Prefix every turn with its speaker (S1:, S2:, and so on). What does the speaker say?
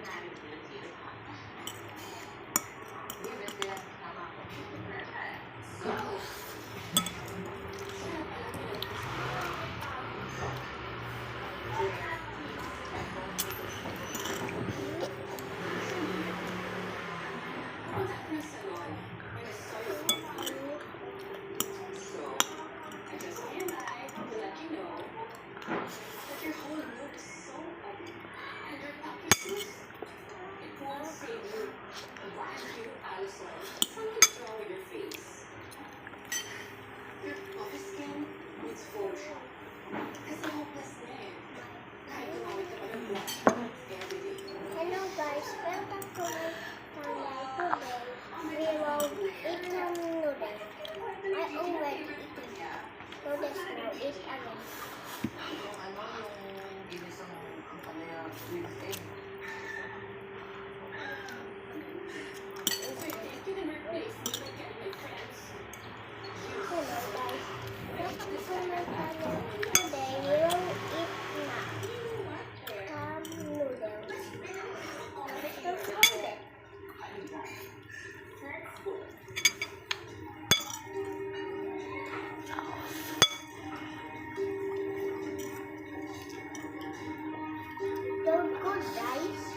S1: Hello guys, welcome to my channel. Today we will eat some noodles. I already eaten noodles now. Eat again. Hello guys, welcome to my channel. Today we will eat some noodles. Let's go for it. Don't go guys.